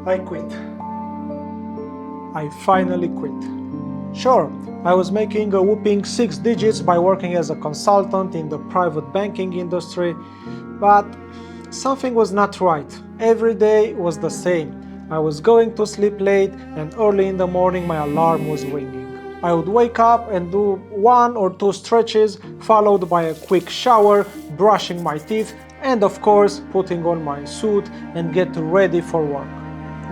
I quit. I finally quit. Sure, I was making a whopping 6 digits by working as a consultant in the private banking industry, but something was not right. Every day was the same. I was going to sleep late, and early in the morning my alarm was ringing. I would wake up and do 1 or 2 stretches, followed by a quick shower, brushing my teeth, and of course putting on my suit and get ready for work.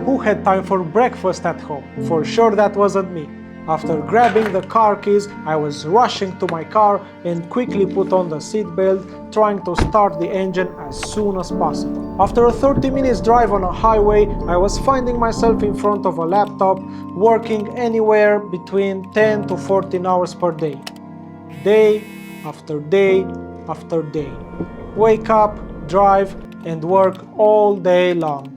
Who had time for breakfast at home? For sure that wasn't me. After grabbing the car keys, I was rushing to my car and quickly put on the seatbelt, trying to start the engine as soon as possible. After a 30 minutes drive on a highway, I was finding myself in front of a laptop, working anywhere between 10 to 14 hours per day. Day after day after day. Wake up, drive, and work all day long.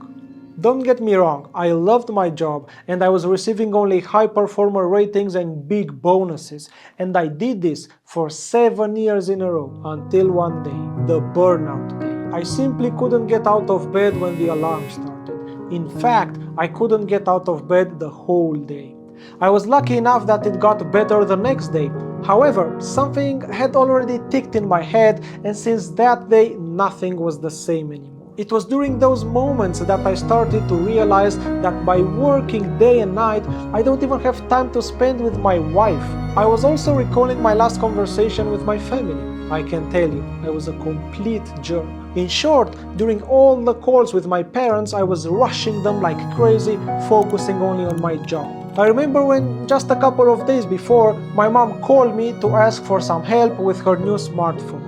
Don't get me wrong, I loved my job and I was receiving only high performer ratings and big bonuses. And I did this for 7 years in a row until one day, the burnout day. I simply couldn't get out of bed when the alarm started. In fact, I couldn't get out of bed the whole day. I was lucky enough that it got better the next day. However, something had already ticked in my head, and since that day, nothing was the same anymore. It was during those moments that I started to realize that by working day and night, I don't even have time to spend with my wife. I was also recalling my last conversation with my family. I can tell you, I was a complete jerk. In short, during all the calls with my parents, I was rushing them like crazy, focusing only on my job. I remember when, just a couple of days before, my mom called me to ask for some help with her new smartphone.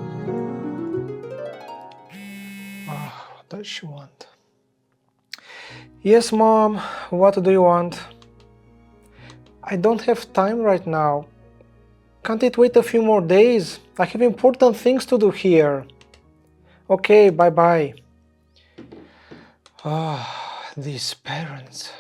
What does she want? Yes, Mom, what do you want? I don't have time right now. Can't it wait a few more days? I have important things to do here. Okay, bye-bye. These parents.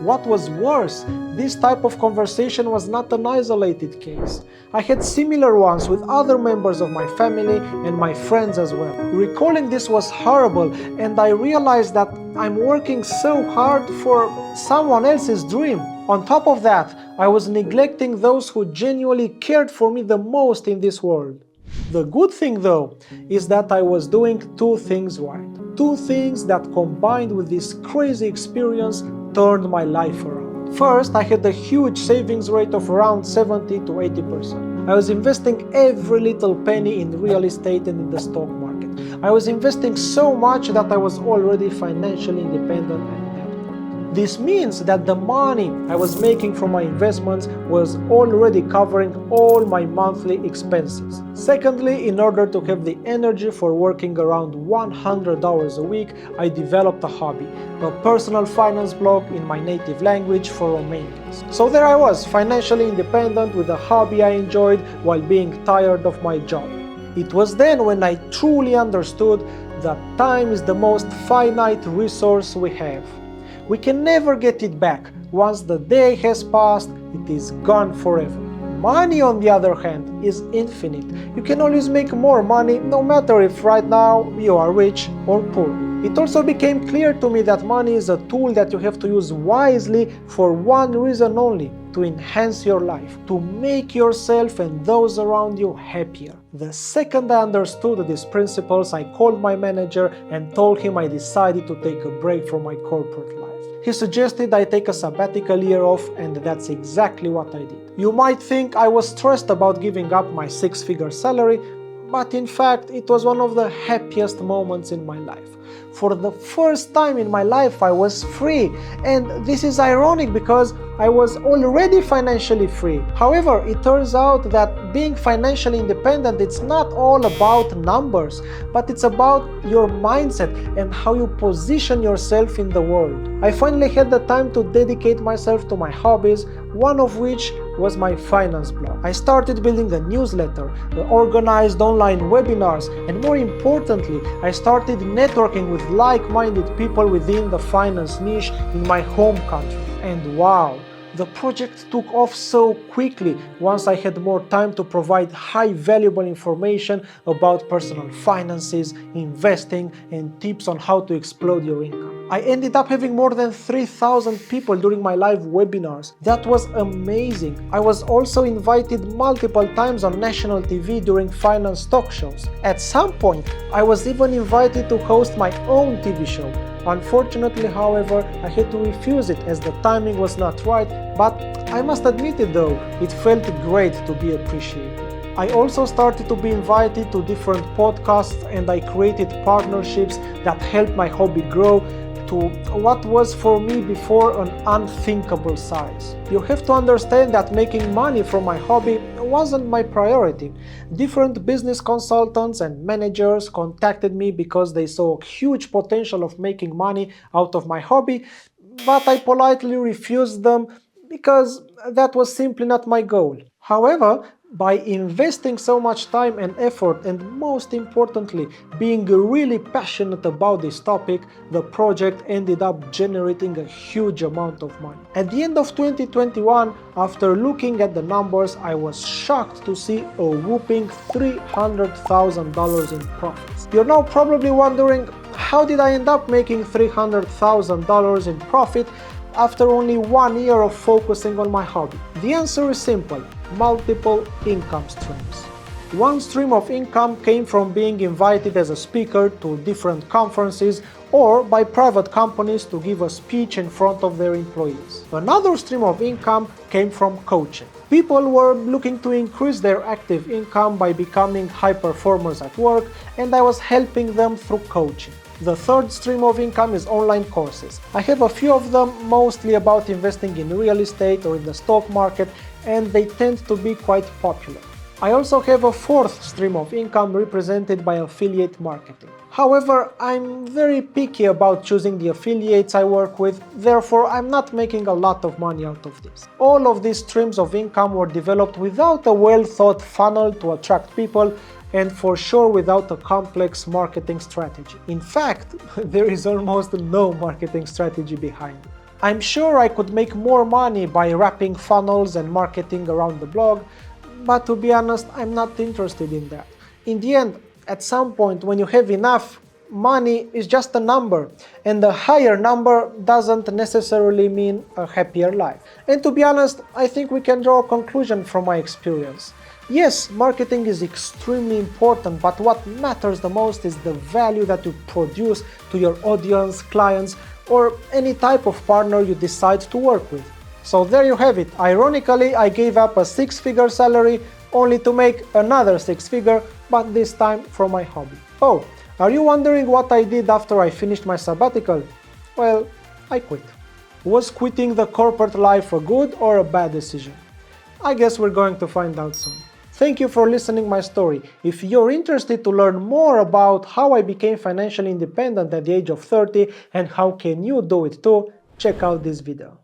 What was worse, this type of conversation was not an isolated case. I had similar ones with other members of my family and my friends as well. Recalling this was horrible, and I realized that I'm working so hard for someone else's dream. On top of that, I was neglecting those who genuinely cared for me the most in this world. The good thing though, is that I was doing 2 things right. 2 things that combined with this crazy experience turned my life around. First, I had a huge savings rate of around 70 to 80%. I was investing every little penny in real estate and in the stock market. I was investing so much that I was already financially independent at that point. This means that the money I was making from my investments was already covering all my monthly expenses. Secondly, in order to have the energy for working around 100 hours a week, I developed a hobby, a personal finance blog in my native language for Romanians. So there I was, financially independent with a hobby I enjoyed while being tired of my job. It was then when I truly understood that time is the most finite resource we have. We can never get it back. Once the day has passed, it is gone forever. Money, on the other hand, is infinite. You can always make more money, no matter if right now you are rich or poor. It also became clear to me that money is a tool that you have to use wisely for one reason only: to enhance your life, to make yourself and those around you happier. The second I understood these principles, I called my manager and told him I decided to take a break from my corporate life. He suggested I take a sabbatical year off, and that's exactly what I did. You might think I was stressed about giving up my 6-figure salary, but in fact it was one of the happiest moments in my life. For the first time in my life I was free, and this is ironic because I was already financially free. However, it turns out that being financially independent, it's not all about numbers, but it's about your mindset and how you position yourself in the world. I finally had the time to dedicate myself to my hobbies, one of which was my finance blog. I started building a newsletter, organized online webinars, and more importantly, I started networking with like-minded people within the finance niche in my home country. And wow, the project took off so quickly once I had more time to provide high valuable information about personal finances, investing, and tips on how to explode your income. I ended up having more than 3,000 people during my live webinars. That was amazing. I was also invited multiple times on national TV during finance talk shows. At some point, I was even invited to host my own TV show. Unfortunately, however, I had to refuse it as the timing was not right, but I must admit it though, it felt great to be appreciated. I also started to be invited to different podcasts, and I created partnerships that helped my hobby grow to what was for me before an unthinkable size. You have to understand that making money from my hobby wasn't my priority. Different business consultants and managers contacted me because they saw a huge potential of making money out of my hobby, but I politely refused them because that was simply not my goal. However, by investing so much time and effort, and most importantly, being really passionate about this topic, the project ended up generating a huge amount of money. At the end of 2021, after looking at the numbers, I was shocked to see a whopping $300,000 in profits. You're now probably wondering, how did I end up making $300,000 in profit after only 1 year of focusing on my hobby? The answer is simple: multiple income streams. One stream of income came from being invited as a speaker to different conferences or by private companies to give a speech in front of their employees. Another stream of income came from coaching. People were looking to increase their active income by becoming high performers at work, and I was helping them through coaching. The third stream of income is online courses. I have a few of them, mostly about investing in real estate or in the stock market, and they tend to be quite popular. I also have a fourth stream of income represented by affiliate marketing. However, I'm very picky about choosing the affiliates I work with, therefore I'm not making a lot of money out of this. All of these streams of income were developed without a well-thought funnel to attract people, and for sure without a complex marketing strategy. In fact, there is almost no marketing strategy behind it. I'm sure I could make more money by wrapping funnels and marketing around the blog, but to be honest, I'm not interested in that. In the end, at some point when you have enough, money is just a number, and a higher number doesn't necessarily mean a happier life. And to be honest, I think we can draw a conclusion from my experience. Yes, marketing is extremely important, but what matters the most is the value that you produce to your audience, clients, or any type of partner you decide to work with. So there you have it. Ironically, I gave up a six-figure salary only to make another six-figure, but this time from my hobby. Oh, are you wondering what I did after I finished my sabbatical? Well, I quit. Was quitting the corporate life a good or a bad decision? I guess we're going to find out soon. Thank you for listening my story. If you're interested to learn more about how I became financially independent at the age of 30 and how can you do it too, check out this video.